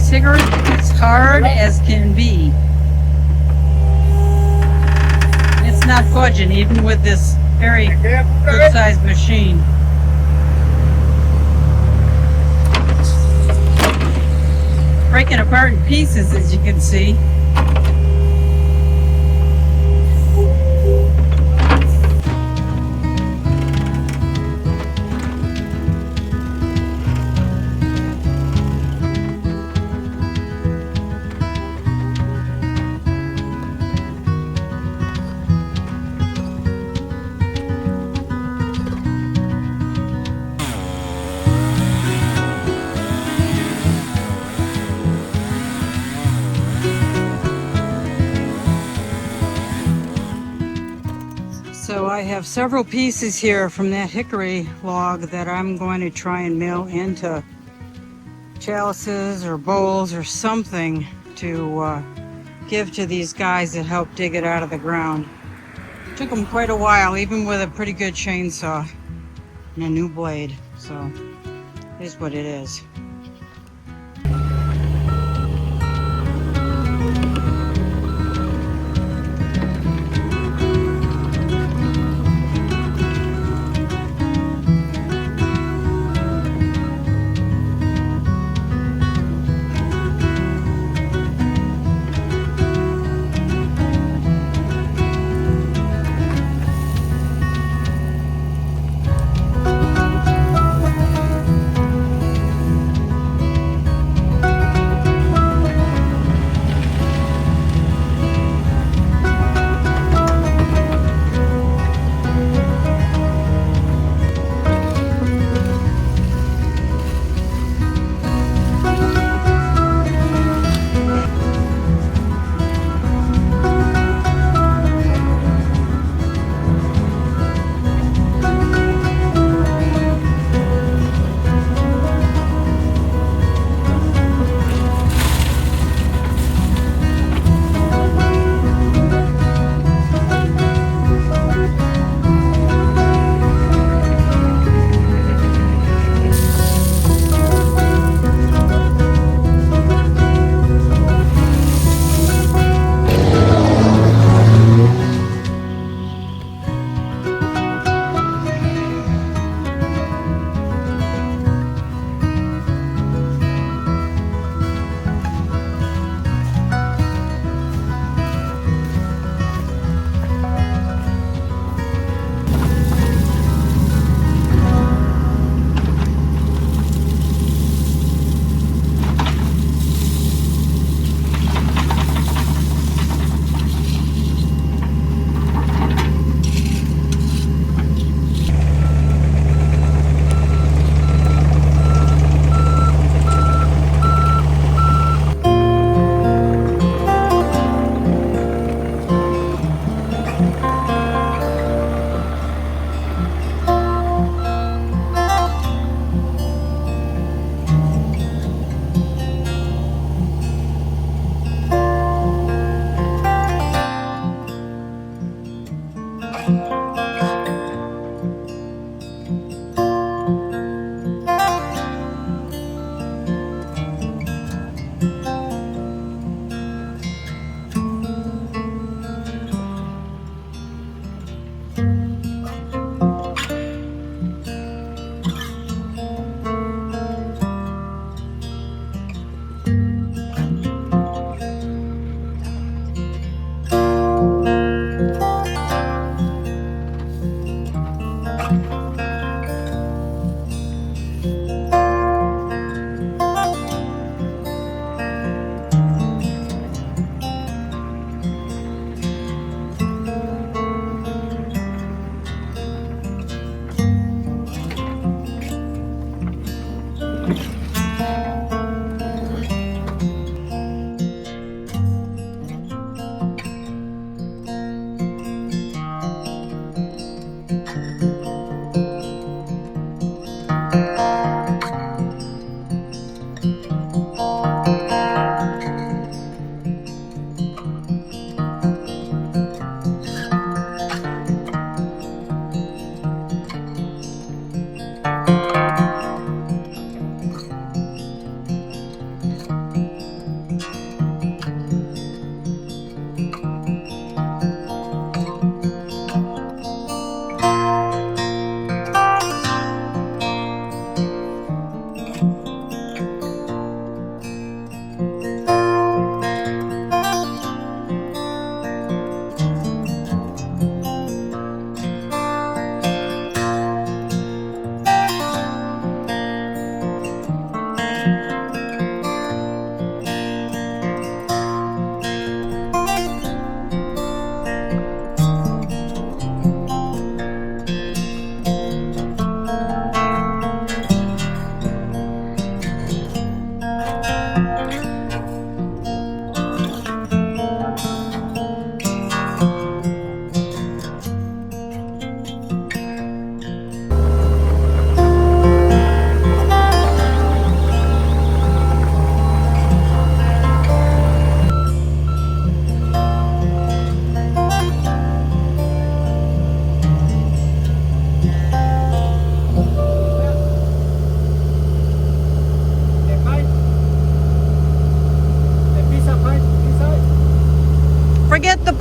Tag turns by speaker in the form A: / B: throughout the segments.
A: This hickory is hard as can be. It's not budging even with this very good sized machine. Breaking apart in pieces, as you can see. So I have several pieces here from that hickory log that I'm going to try and mill into chalices or bowls or something to give to these guys that help dig it out of the ground. Took them quite a while, even with a pretty good chainsaw and a new blade. So it is what it is.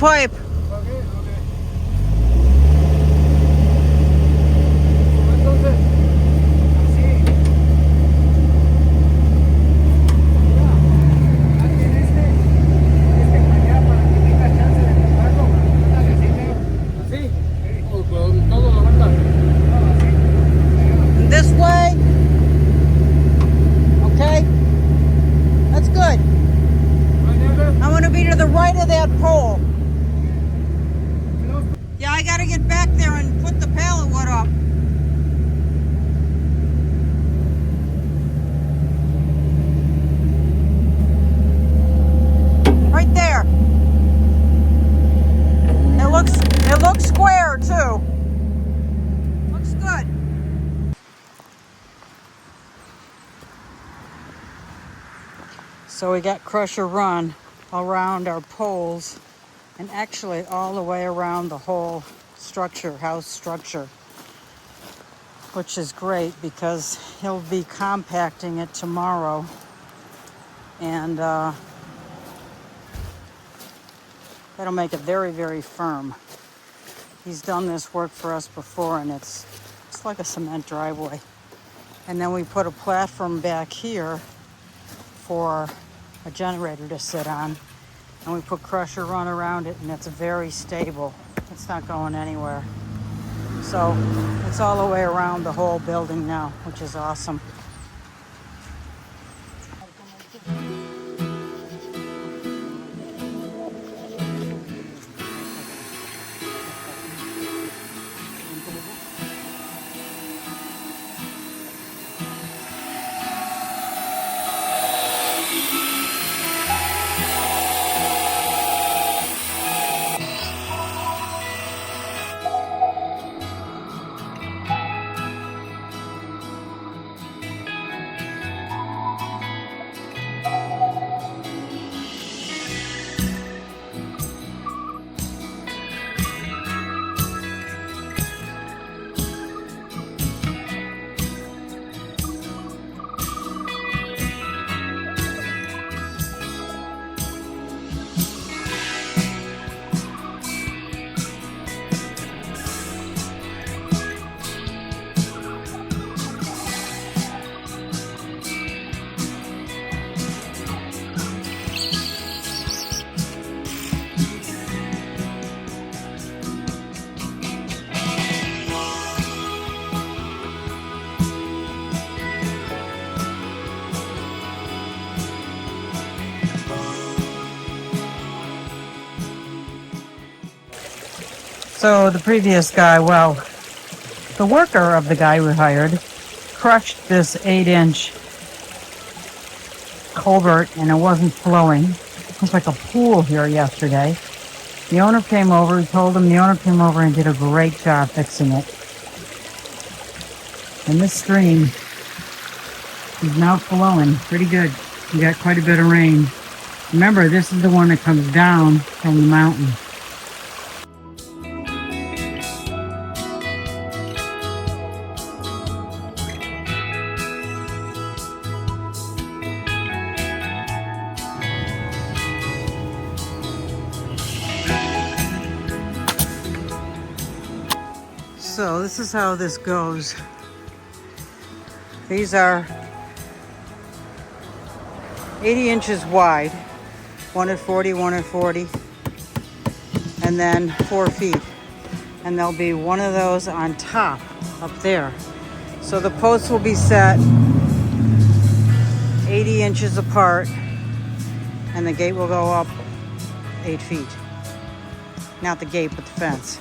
A: pipe.
B: Okay.
A: This way. Okay. That's good. I want to be to the right of that pole. Yeah, I got to get back there and put the pallet wood up. Right there. It looks square too. Looks good. So we got crusher run around our poles and actually all the way around the whole structure, house structure, which is great because he'll be compacting it tomorrow, and that'll make it very, very firm. He's done this work for us before, and it's like a cement driveway. And then we put a platform back here for a generator to sit on, and we put crusher run around it, and it's very stable. It's not going anywhere. So it's all the way around the whole building now, which is awesome. So the previous guy, well, the worker of the guy we hired, crushed this 8-inch culvert and it wasn't flowing. It was like a pool here yesterday. The owner came over, he told him the owner came over and did a great job fixing it. And this stream is now flowing pretty good. We got quite a bit of rain. Remember, this is the one that comes down from the mountain. So this is how this goes. These are 80 inches wide, one at 40, one at 40, and then 4 feet. And there'll be one of those on top up there. So the posts will be set 80 inches apart, and the gate will go up 8 feet. Not the gate, but the fence.